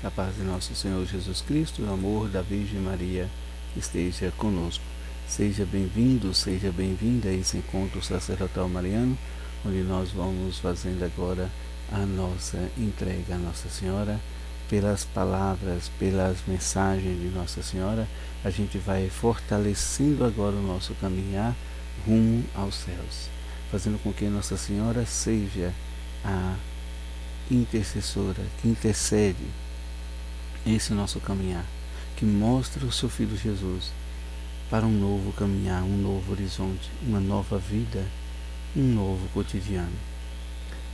A paz de nosso Senhor Jesus Cristo, o amor da Virgem Maria esteja conosco. Seja bem-vindo, seja bem-vinda a esse encontro sacerdotal mariano, onde nós vamos fazendo agora a nossa entrega a Nossa Senhora. Pelas palavras, pelas mensagens de Nossa Senhora, a gente vai fortalecendo agora o nosso caminhar rumo aos céus, fazendo com que Nossa Senhora seja a intercessora que intercede esse nosso caminhar, que mostra o seu Filho Jesus para um novo caminhar, um novo horizonte, uma nova vida, um novo cotidiano.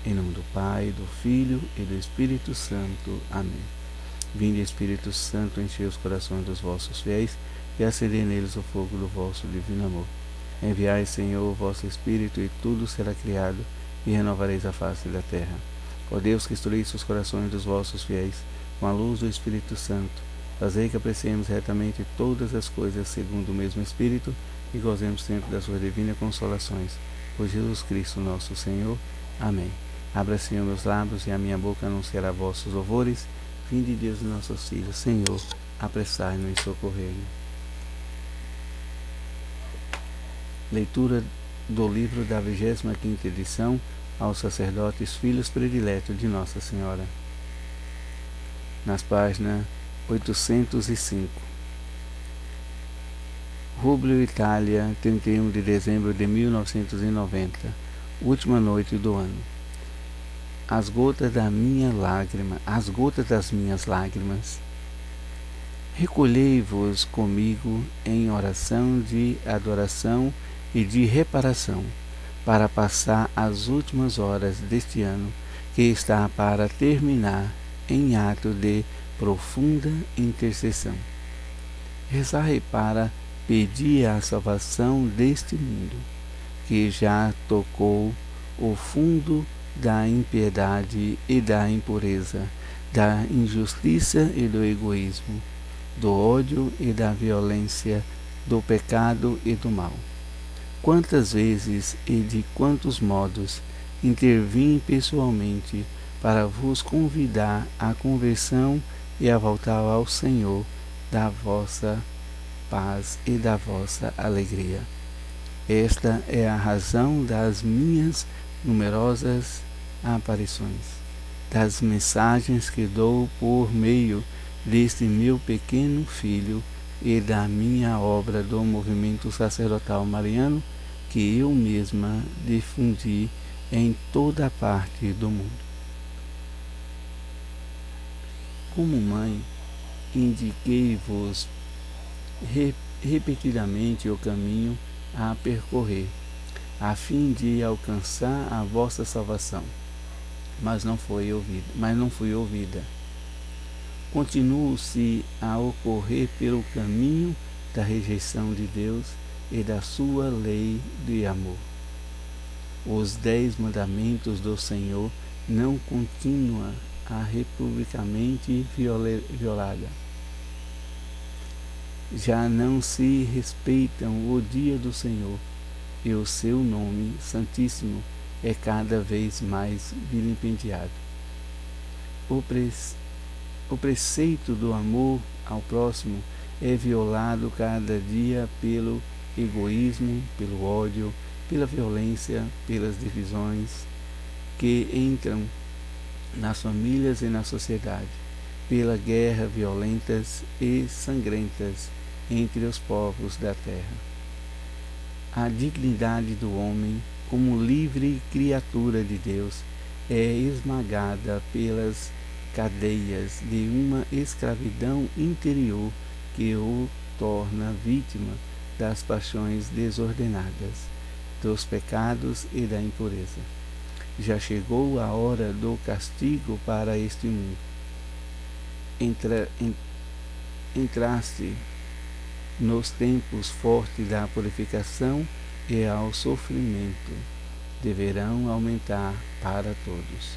Em nome do Pai, do Filho e do Espírito Santo. Amém. Vinde, Espírito Santo, enchei os corações dos vossos fiéis e acendei neles o fogo do vosso divino amor. Enviai, Senhor, o vosso Espírito, e tudo será criado, e renovareis a face da terra. Ó Deus, que instruísse os corações dos vossos fiéis com a luz do Espírito Santo, fazei que apreciemos retamente todas as coisas segundo o mesmo Espírito e gozemos sempre das suas divinas consolações. Por Jesus Cristo nosso Senhor. Amém. Abra, Senhor, meus lábios, e a minha boca anunciará vossos louvores. Vinde, Deus, nossos filhos. Senhor, apressai-nos em socorrer-nos. Leitura do livro da 25ª edição aos sacerdotes filhos prediletos de Nossa Senhora. Nas páginas 805. Rubio, Itália, 31 de dezembro de 1990. Última noite do ano. As gotas da minha lágrima, as gotas das minhas lágrimas. Recolhei-vos comigo em oração de adoração e de reparação, para passar as últimas horas deste ano que está para terminar em ato de profunda intercessão. Rezai para pedir a salvação deste mundo, que já tocou o fundo da impiedade e da impureza, da injustiça e do egoísmo, do ódio e da violência, do pecado e do mal. Quantas vezes e de quantos modos intervim pessoalmente para vos convidar à conversão e a voltar ao Senhor da vossa paz e da vossa alegria. Esta é a razão das minhas numerosas aparições, das mensagens que dou por meio deste meu pequeno filho e da minha obra do movimento sacerdotal mariano, que eu mesma difundi em toda a parte do mundo. Como mãe, indiquei-vos repetidamente o caminho a percorrer, a fim de alcançar a vossa salvação, mas não fui ouvida. Continuo-se a ocorrer pelo caminho da rejeição de Deus e da sua lei de amor. Os 10 mandamentos do Senhor não continuam a republicamente violada. Já não se respeitam o dia do Senhor, e o seu nome santíssimo é cada vez mais vilipendiado. O preceito do amor ao próximo é violado cada dia pelo egoísmo, pelo ódio, pela violência, pelas divisões que entram nas famílias e na sociedade, pela guerra violentas e sangrentas entre os povos da terra. A dignidade do homem, como livre criatura de Deus, é esmagada pelas cadeias de uma escravidão interior que o torna vítima das paixões desordenadas, dos pecados e da impureza. Já chegou a hora do castigo para este mundo. Entraste nos tempos fortes da purificação, e ao sofrimento deverão aumentar para todos.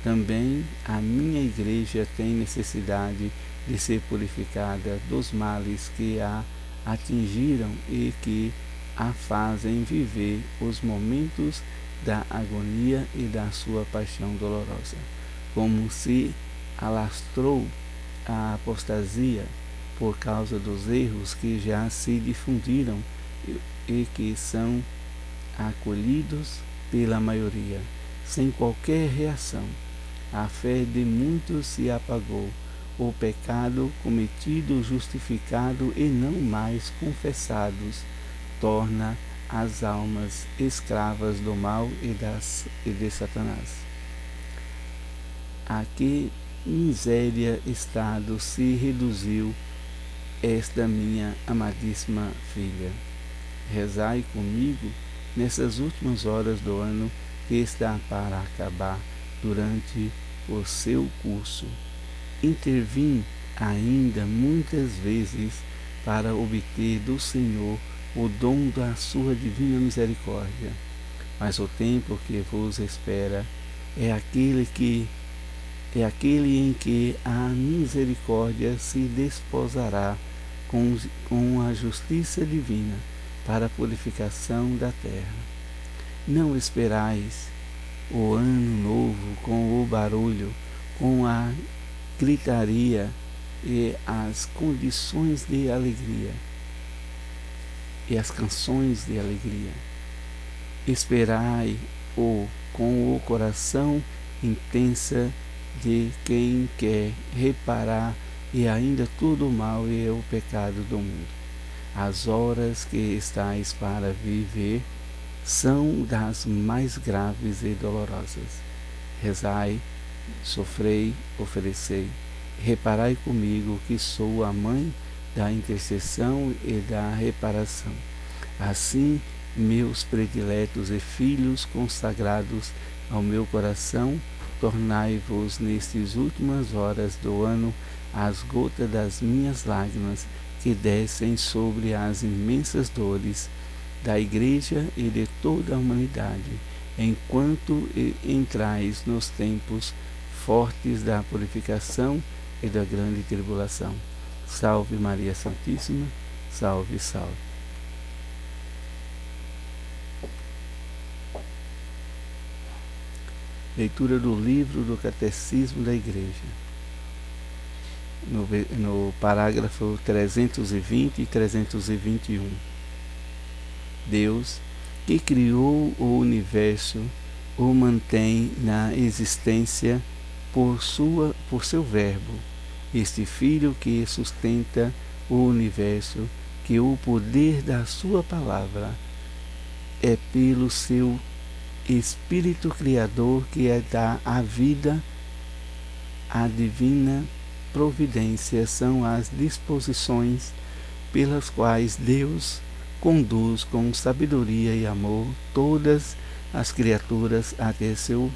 Também a minha igreja tem necessidade de ser purificada dos males que a atingiram e que a fazem viver os momentos da agonia e da sua paixão dolorosa, como se alastrou a apostasia por causa dos erros que já se difundiram e que são acolhidos pela maioria, sem qualquer reação. A fé de muitos se apagou, o pecado cometido justificado e não mais confessados torna as almas escravas do mal e de Satanás. A que miséria estado se reduziu esta minha amadíssima filha. Rezai comigo nessas últimas horas do ano que está para acabar durante o seu curso. Intervim ainda muitas vezes para obter do Senhor o dom da sua divina misericórdia, mas o tempo que vos espera é aquele em que a misericórdia se desposará com a justiça divina para a purificação da terra. Não esperais o ano novo com o barulho, com a gritaria e as condições de alegria e as canções de alegria. Esperai-o com o coração intensa de quem quer reparar e ainda tudo o mal e o pecado do mundo. As horas que estáis para viver são das mais graves e dolorosas. Rezai, sofrei, oferecei. Reparai comigo que sou a mãe da intercessão e da reparação. Assim, meus prediletos e filhos consagrados ao meu coração, tornai-vos nestas últimas horas do ano as gotas das minhas lágrimas que descem sobre as imensas dores da Igreja e de toda a humanidade, enquanto entrais nos tempos fortes da purificação e da grande tribulação. Salve Maria Santíssima, salve, salve. Leitura do livro do Catecismo da Igreja, no parágrafo 320 e 321. Deus, que criou o universo, o mantém na existência por seu verbo, este Filho que sustenta o universo, que o poder da sua palavra é pelo seu Espírito Criador que dá a vida. A divina providência são as disposições pelas quais Deus conduz com sabedoria e amor todas as criaturas até seu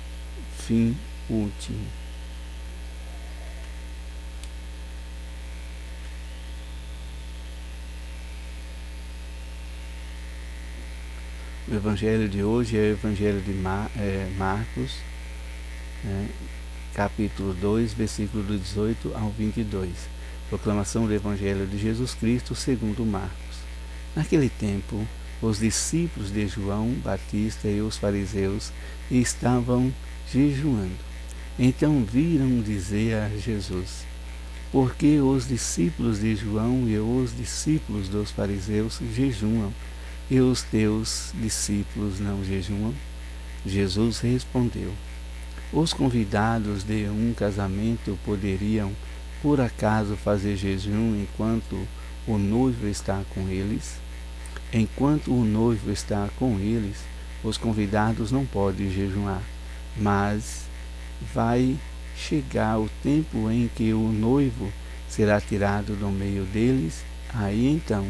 fim último. O evangelho de hoje é o evangelho de Marcos, capítulo 2, versículo do 18 ao 22. Proclamação do evangelho de Jesus Cristo segundo Marcos. Naquele tempo, os discípulos de João Batista e os fariseus estavam jejuando. Então viram dizer a Jesus: por que os discípulos de João e os discípulos dos fariseus jejuam, e os teus discípulos não jejuam? Jesus respondeu: os convidados de um casamento poderiam, por acaso, fazer jejum enquanto o noivo está com eles? Enquanto o noivo está com eles, os convidados não podem jejuar, mas vai chegar o tempo em que o noivo será tirado do meio deles, aí então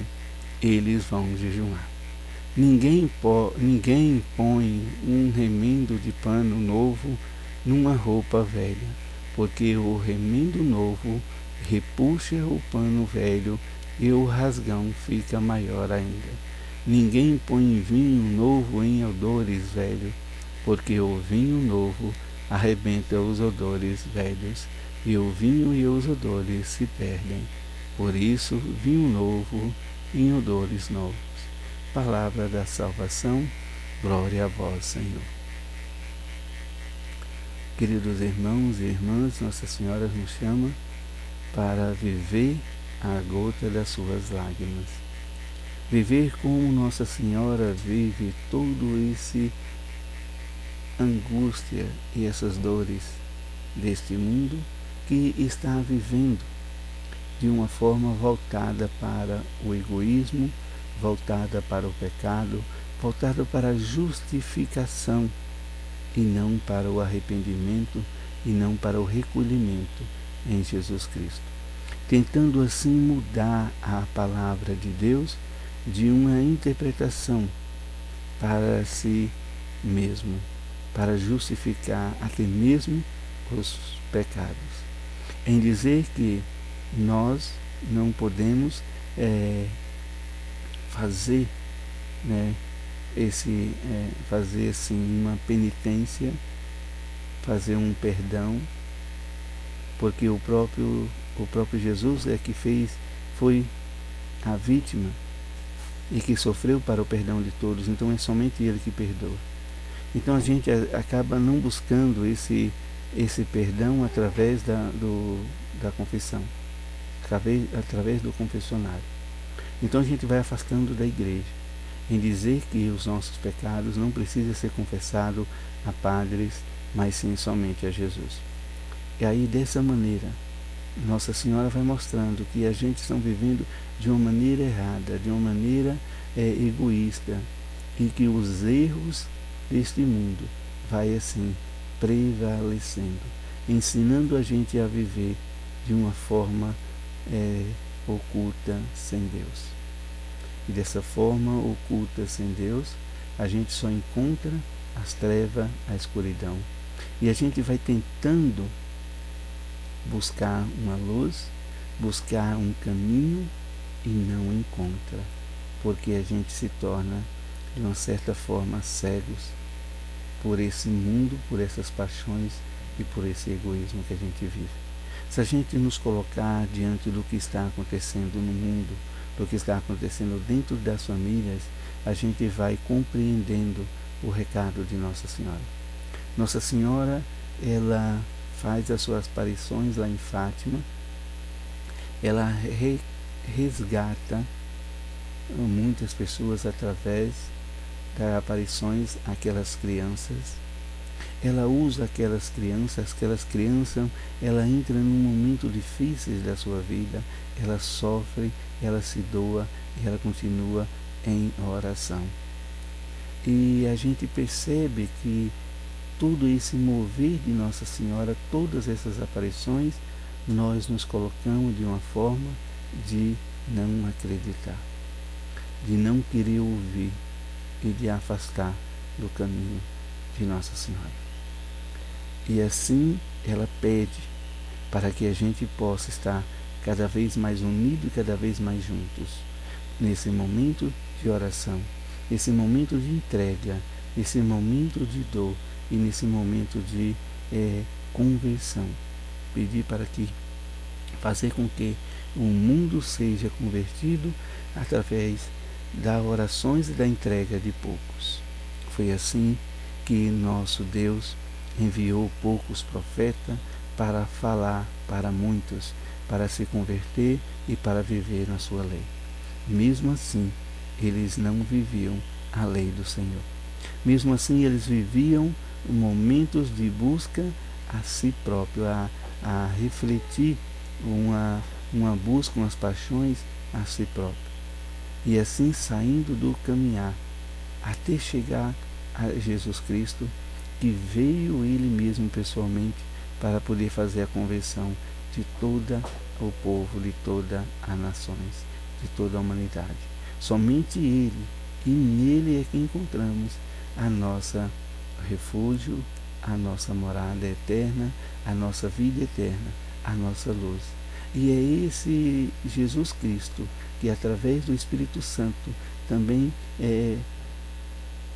eles vão jejuar. Ninguém põe um remendo de pano novo numa roupa velha, porque o remendo novo repuxa o pano velho e o rasgão fica maior ainda. Ninguém põe vinho novo em odores velhos, porque o vinho novo arrebenta os odores velhos, e o vinho e os odores se perdem. Por isso, vinho novo em odores novos. Palavra da salvação, glória a vós, Senhor. Queridos irmãos e irmãs, Nossa Senhora nos chama para viver a gota das suas lágrimas. Viver como Nossa Senhora vive todo esse angústia e essas dores deste mundo que está vivendo de uma forma voltada para o egoísmo, voltada para o pecado, voltada para a justificação e não para o arrependimento e não para o recolhimento em Jesus Cristo. Tentando assim mudar a palavra de Deus de uma interpretação para si mesmo, para justificar até mesmo os pecados. Em dizer que nós não podemos fazer, fazer assim uma penitência, fazer um perdão, porque o próprio Jesus é que foi a vítima e que sofreu para o perdão de todos, então é somente Ele que perdoa. Então a gente acaba não buscando esse perdão através da confissão, através do confessionário. Então a gente vai afastando da igreja, em dizer que os nossos pecados não precisam ser confessados a padres, mas sim somente a Jesus. E aí dessa maneira, Nossa Senhora vai mostrando que a gente está vivendo de uma maneira errada, de uma maneira egoísta, e que os erros deste mundo vai assim prevalecendo, ensinando a gente a viver de uma forma oculta sem Deus. E dessa forma oculta sem Deus, a gente só encontra as trevas, a escuridão. E a gente vai tentando buscar uma luz, buscar um caminho e não encontra, porque a gente se torna, de uma certa forma, cegos por esse mundo, por essas paixões e por esse egoísmo que a gente vive. Se a gente nos colocar diante do que está acontecendo no mundo, do que está acontecendo dentro das famílias, a gente vai compreendendo o recado de Nossa Senhora. Nossa Senhora, ela faz as suas aparições lá em Fátima, ela resgata muitas pessoas através das aparições àquelas crianças. Ela usa aquelas crianças, ela entra num momento difícil da sua vida, ela sofre, ela se doa e ela continua em oração. E a gente percebe que todo esse mover de Nossa Senhora, todas essas aparições, nós nos colocamos de uma forma de não acreditar, de não querer ouvir e de afastar do caminho de Nossa Senhora. E assim ela pede para que a gente possa estar cada vez mais unido e cada vez mais juntos, nesse momento de oração, nesse momento de entrega, nesse momento de dor e nesse momento de conversão. Pedir para que fazer com que o mundo seja convertido através das orações e da entrega de poucos. Foi assim que nosso Deus enviou poucos profetas para falar para muitos, para se converter e para viver na sua lei. Mesmo assim, eles não viviam a lei do Senhor. Mesmo assim, eles viviam momentos de busca a si próprio, a refletir uma busca, umas paixões a si próprio. E assim saindo do caminhar até chegar a Jesus Cristo, que veio Ele mesmo pessoalmente para poder fazer a conversão de todo o povo, de todas as nações, de toda a humanidade. Somente Ele, e nele é que encontramos a nossa refúgio, a nossa morada eterna, a nossa vida eterna, a nossa luz. E é esse Jesus Cristo que, através do Espírito Santo, também é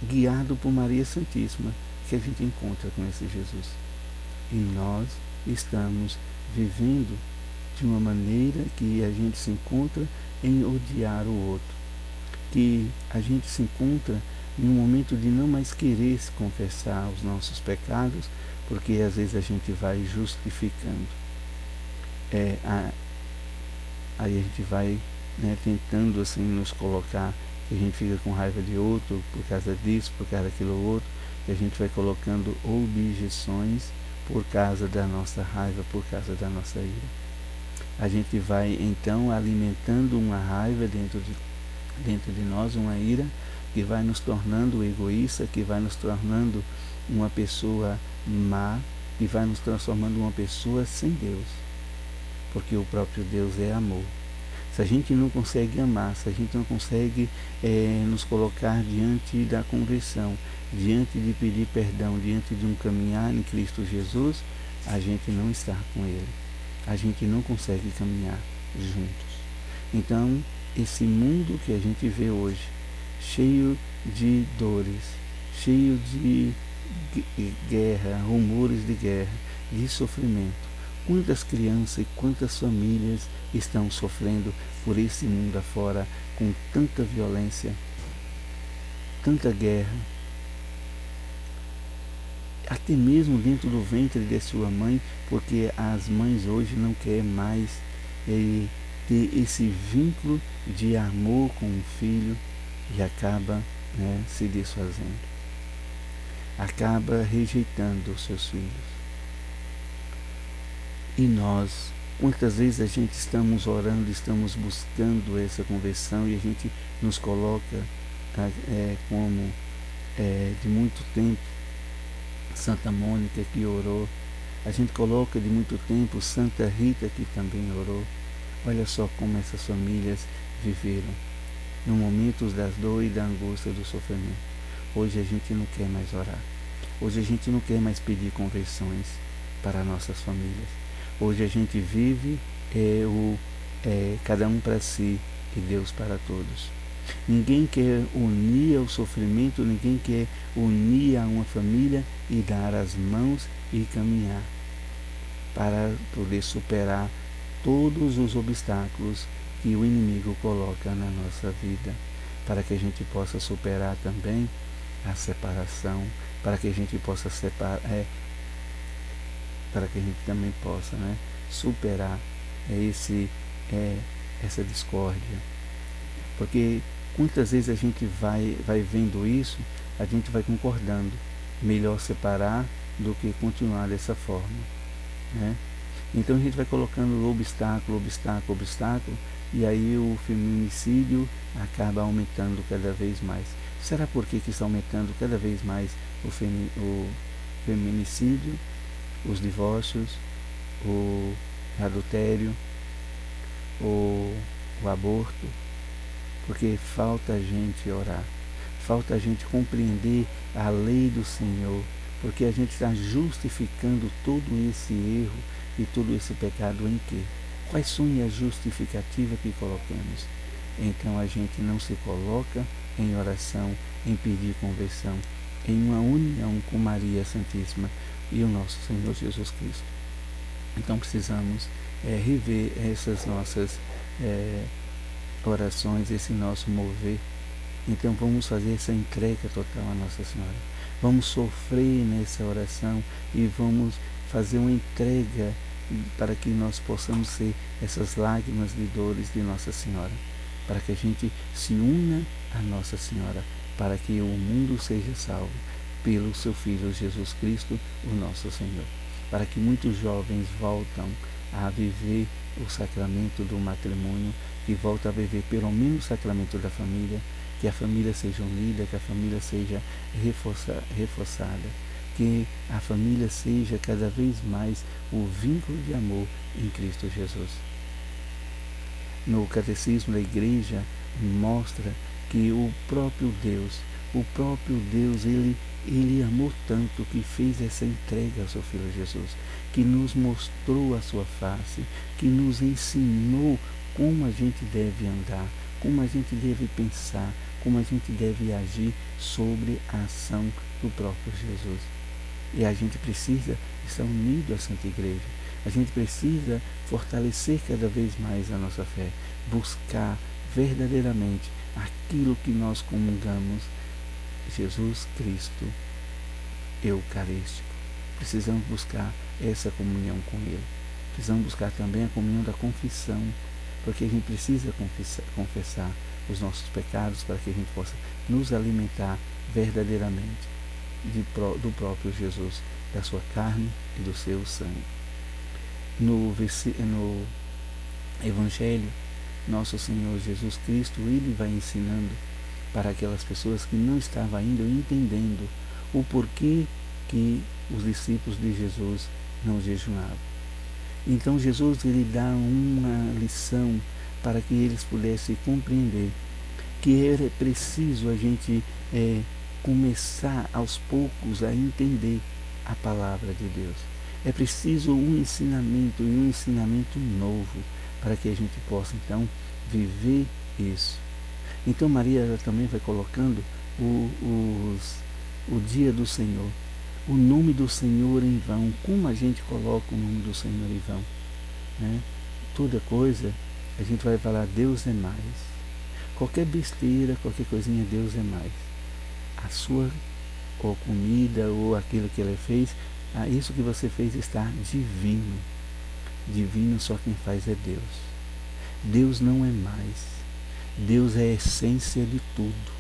guiado por Maria Santíssima, que a gente encontra com esse Jesus. E nós estamos vivendo de uma maneira que a gente se encontra em odiar o outro, que a gente se encontra em um momento de não mais querer se confessar os nossos pecados, porque às vezes a gente vai justificando. Aí a gente vai, né, tentando assim nos colocar, que a gente fica com raiva de outro por causa disso, por causa daquilo outro, e a gente vai colocando objeções por causa da nossa raiva, por causa da nossa ira. A gente vai então alimentando uma raiva dentro de nós, uma ira que vai nos tornando egoísta, que vai nos tornando uma pessoa má, que vai nos transformando uma pessoa sem Deus, porque o próprio Deus é amor. Se a gente não consegue amar, se a gente não consegue nos colocar diante da conversão, diante de pedir perdão, diante de um caminhar em Cristo Jesus, a gente não está com Ele. A gente não consegue caminhar juntos. Então, esse mundo que a gente vê hoje, cheio de dores, cheio de guerra, rumores de guerra, de sofrimento. Quantas crianças e quantas famílias estão sofrendo por esse mundo afora, com tanta violência, tanta guerra, até mesmo dentro do ventre de sua mãe, porque as mães hoje não querem mais ter esse vínculo de amor com o filho e acaba, né, se desfazendo, acaba rejeitando os seus filhos. E nós, quantas vezes a gente estamos orando, estamos buscando essa conversão e a gente nos coloca como de muito tempo Santa Mônica que orou, a gente coloca de muito tempo Santa Rita que também orou. Olha só como essas famílias viveram no momentos das dores, da angústia, do sofrimento. Hoje a gente não quer mais orar. Hoje a gente não quer mais pedir conversões para nossas famílias. Hoje a gente vive cada um para si e Deus para todos. Ninguém quer unir ao sofrimento, ninguém quer unir a uma família e dar as mãos e caminhar para poder superar todos os obstáculos que o inimigo coloca na nossa vida, para que a gente possa superar também a separação, para que a gente possa para que a gente também possa, né, superar essa discórdia. Porque quantas vezes a gente vai vendo isso, a gente vai concordando, melhor separar do que continuar dessa forma, né? Então a gente vai colocando obstáculo, e aí o feminicídio acaba aumentando cada vez mais. Será por que está aumentando cada vez mais o feminicídio, os divórcios, o adultério, o aborto? Porque falta a gente orar, falta a gente compreender a lei do Senhor, porque a gente está justificando todo esse erro e todo esse pecado em quê? Quais são as justificativas que colocamos? Então a gente não se coloca em oração, em pedir conversão, em uma união com Maria Santíssima e o nosso Senhor Jesus Cristo. Então precisamos rever essas nossas orações, esse nosso mover. Então vamos fazer essa entrega total a Nossa Senhora. Vamos sofrer nessa oração e vamos fazer uma entrega para que nós possamos ser essas lágrimas de dores de Nossa Senhora, para que a gente se una a Nossa Senhora, para que o mundo seja salvo pelo seu Filho Jesus Cristo, o nosso Senhor, para que muitos jovens voltam a viver o sacramento do matrimônio, que volta a viver pelo menos o sacramento da família, que a família seja unida, que a família seja reforçada, que a família seja cada vez mais o vínculo de amor em Cristo Jesus. No Catecismo da Igreja mostra que o próprio Deus, ele amou tanto que fez essa entrega ao seu Filho Jesus, que nos mostrou a sua face, que nos ensinou como a gente deve andar, como a gente deve pensar, como a gente deve agir sobre a ação do próprio Jesus. E a gente precisa estar unido à Santa Igreja. A gente precisa fortalecer cada vez mais a nossa fé, buscar verdadeiramente aquilo que nós comungamos, Jesus Cristo Eucarístico. Precisamos buscar essa comunhão com Ele. Precisamos buscar também a comunhão da confissão, porque a gente precisa confessar os nossos pecados para que a gente possa nos alimentar verdadeiramente do próprio Jesus, da sua carne e do seu sangue. No Evangelho, nosso Senhor Jesus Cristo, ele vai ensinando para aquelas pessoas que não estavam ainda entendendo o porquê que os discípulos de Jesus não jejuavam. Então Jesus ele dá uma lição para que eles pudessem compreender que era preciso a gente começar aos poucos a entender a palavra de Deus. É preciso um ensinamento, e um ensinamento novo, para que a gente possa então viver isso. Então Maria também vai colocando o dia do Senhor, o nome do Senhor em vão. Como a gente coloca o nome do Senhor em vão, né? Toda coisa a gente vai falar Deus é mais. Qualquer besteira, qualquer coisinha, Deus é mais. A sua ou comida ou aquilo que ele fez, isso que você fez está divino. Divino só quem faz é Deus. Deus não é mais. Deus é a essência de tudo.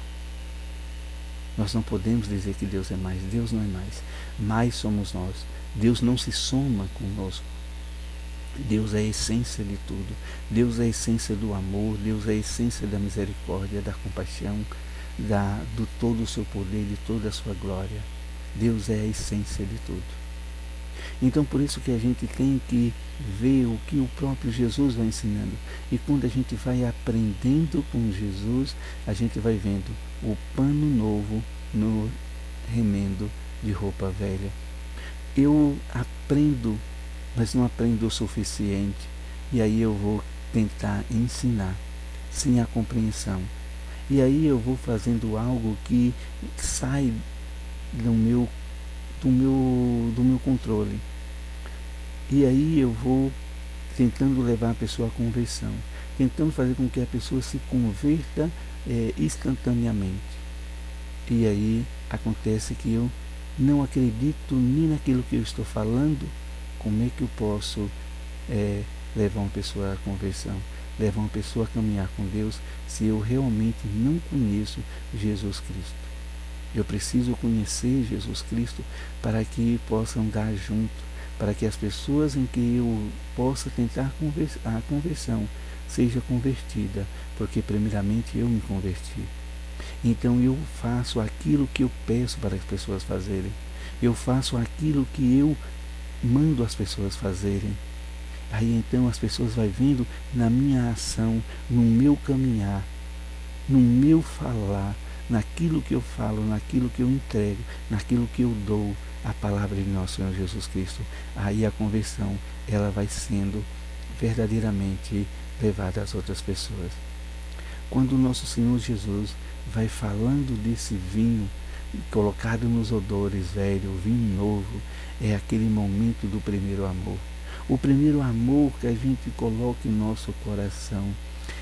Nós não podemos dizer que Deus é mais. Deus não é mais. Mais somos nós. Deus não se soma conosco. Deus é a essência de tudo. Deus é a essência do amor. Deus é a essência da misericórdia, da compaixão, do todo o seu poder, de toda a sua glória. Deus é a essência de tudo. Então por isso que a gente tem que ver o que o próprio Jesus vai ensinando. E quando a gente vai aprendendo com Jesus, a gente vai vendo o pano novo no remendo de roupa velha. Eu aprendo, mas não aprendo o suficiente. E aí eu vou tentar ensinar, sem a compreensão. E aí eu vou fazendo algo que sai do meu controle. E aí eu vou tentando levar a pessoa à conversão, tentando fazer com que a pessoa se converta instantaneamente. E aí acontece que eu não acredito nem naquilo que eu estou falando. Como é que eu posso levar uma pessoa à conversão, levar uma pessoa a caminhar com Deus, se eu realmente não conheço Jesus Cristo? Eu preciso conhecer Jesus Cristo para que possa andar junto, para que as pessoas em que eu possa tentar a conversão seja convertida, porque primeiramente eu me converti. Então eu faço aquilo que eu peço para as pessoas fazerem. Eu faço aquilo que eu mando as pessoas fazerem. Aí então as pessoas vão vendo na minha ação, no meu caminhar, no meu falar, naquilo que eu falo, naquilo que eu entrego, naquilo que eu dou a palavra de nosso Senhor Jesus Cristo. Aí a conversão, ela vai sendo verdadeiramente levada às outras pessoas. Quando o nosso Senhor Jesus vai falando desse vinho colocado nos odores velho, o vinho novo, é aquele momento do primeiro amor. O primeiro amor que a gente coloca em nosso coração,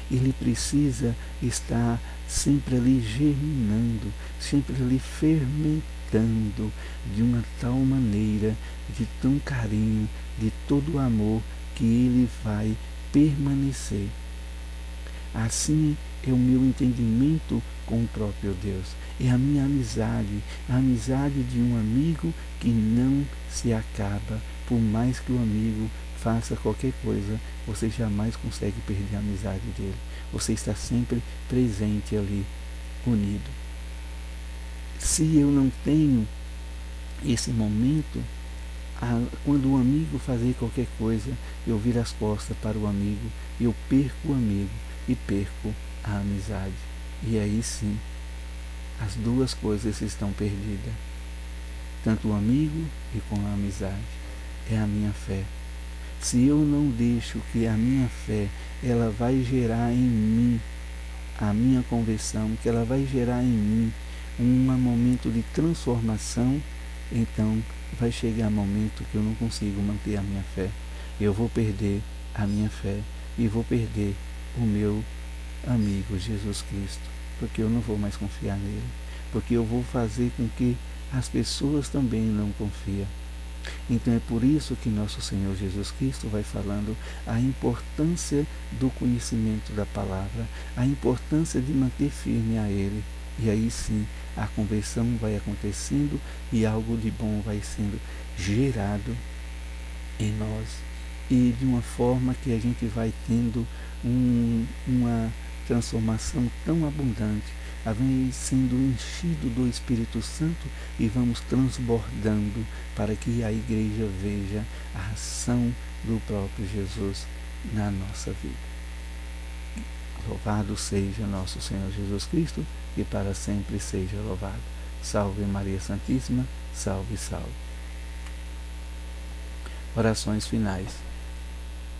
ele precisa estar sempre ali germinando, sempre ali fermentando, de uma tal maneira, de tão carinho, de todo amor, que ele vai permanecer. Assim é o meu entendimento com o próprio Deus. É a minha amizade, a amizade de um amigo que não se acaba. Por mais que o amigo faça qualquer coisa, você jamais consegue perder a amizade dele. Você está sempre presente ali, unido. Se eu não tenho esse momento, quando o amigo fazer qualquer coisa, eu viro as costas para o amigo, eu perco o amigo e perco a amizade. E aí sim, as duas coisas estão perdidas. Tanto o amigo e com a amizade. É a minha fé. Se eu não deixo que a minha fé, ela vai gerar em mim a minha conversão, que ela vai gerar em mim um momento de transformação, então vai chegar um momento que eu não consigo manter a minha fé. Eu vou perder a minha fé e vou perder o meu amigo Jesus Cristo, porque eu não vou mais confiar nele, porque eu vou fazer com que as pessoas também não confiem. Então é por isso que nosso Senhor Jesus Cristo vai falando a importância do conhecimento da palavra, a importância de manter firme a Ele. E aí sim, a conversão vai acontecendo e algo de bom vai sendo gerado em nós. E de uma forma que a gente vai tendo uma transformação tão abundante, vem sendo enchido do Espírito Santo e vamos transbordando para que a igreja veja a ação do próprio Jesus na nossa vida. Louvado seja nosso Senhor Jesus Cristo, e para sempre seja louvado. Salve Maria Santíssima, salve, salve. Orações finais.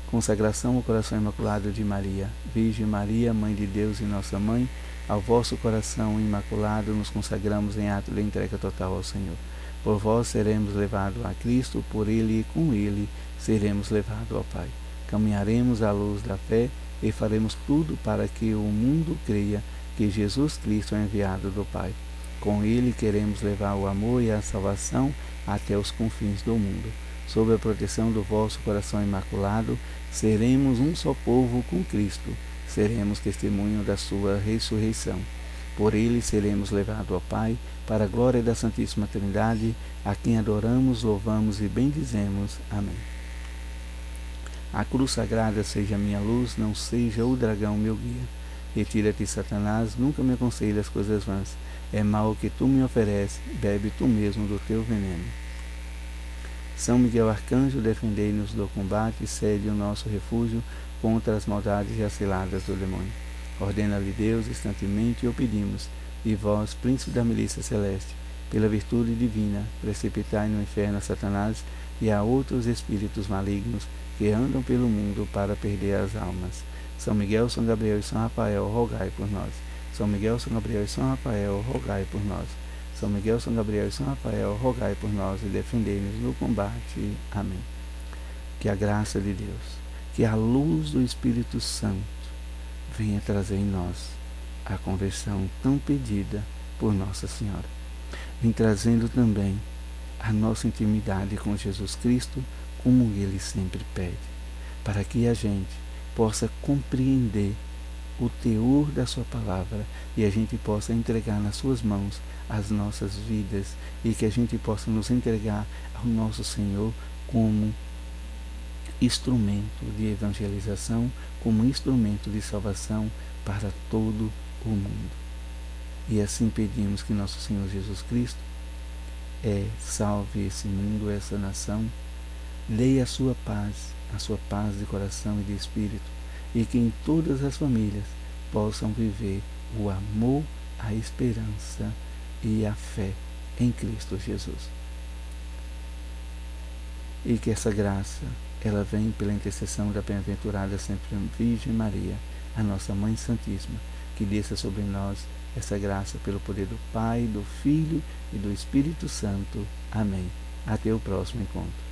Consagração ao coração imaculado de Maria. Virgem Maria, Mãe de Deus e nossa Mãe, ao vosso coração imaculado nos consagramos em ato de entrega total ao Senhor. Por vós seremos levados a Cristo, por Ele e com Ele seremos levados ao Pai. Caminharemos à luz da fé e faremos tudo para que o mundo creia que Jesus Cristo é enviado do Pai. Com Ele queremos levar o amor e a salvação até os confins do mundo. Sob a proteção do vosso coração imaculado, seremos um só povo com Cristo. Seremos testemunho da sua ressurreição. Por Ele seremos levados ao Pai, para a glória da Santíssima Trindade, a quem adoramos, louvamos e bendizemos. Amém. A cruz sagrada seja minha luz, não seja o dragão meu guia. Retira-te, Satanás, nunca me aconselhe as coisas vãs. É mal o que tu me ofereces, bebe tu mesmo do teu veneno. São Miguel Arcanjo, defendei-nos do combate, cede o nosso refúgio contra as maldades e as ciladas do demônio. Ordena-lhe Deus, instantemente o pedimos, e vós, príncipe da milícia celeste, pela virtude divina, precipitai no inferno a Satanás e a outros espíritos malignos que andam pelo mundo para perder as almas. São Miguel, São Gabriel e São Rafael, rogai por nós. São Miguel, São Gabriel e São Rafael, rogai por nós. São Miguel, São Gabriel e São Rafael, rogai por nós e defendei-nos no combate. Amém. Que a graça de Deus, que a luz do Espírito Santo venha trazer em nós a conversão tão pedida por Nossa Senhora. Vem trazendo também a nossa intimidade com Jesus Cristo, como Ele sempre pede, para que a gente possa compreender o teor da sua palavra e a gente possa entregar nas suas mãos as nossas vidas e que a gente possa nos entregar ao nosso Senhor como instrumento de evangelização, como instrumento de salvação para todo o mundo. E assim pedimos que nosso Senhor Jesus Cristo salve esse mundo, essa nação, dê a sua paz de coração e de espírito, e que em todas as famílias possam viver o amor, a esperança e a fé em Cristo Jesus. E que essa graça, ela vem pela intercessão da bem-aventurada sempre Virgem Maria, a nossa Mãe Santíssima, que desça sobre nós essa graça pelo poder do Pai, do Filho e do Espírito Santo. Amém. Até o próximo encontro.